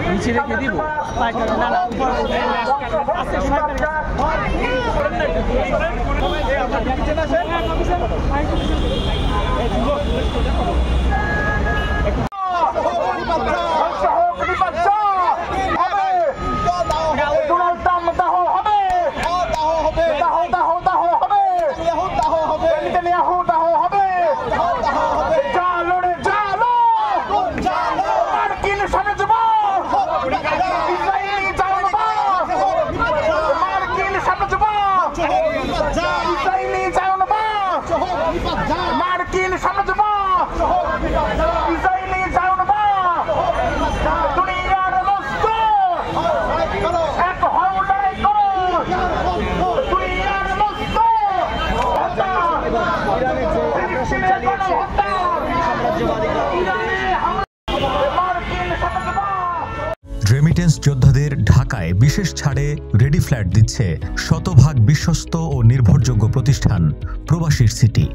নিচে রেখে দিব রেমিটেন্স যোদ্ধাদের ঢাকায় বিশেষ ছাড়ে রেডি ফ্ল্যাট দিচ্ছে শতভাগ বিশ্বস্ত ও নির্ভরযোগ্য প্রতিষ্ঠান প্রবাসীর সিটি।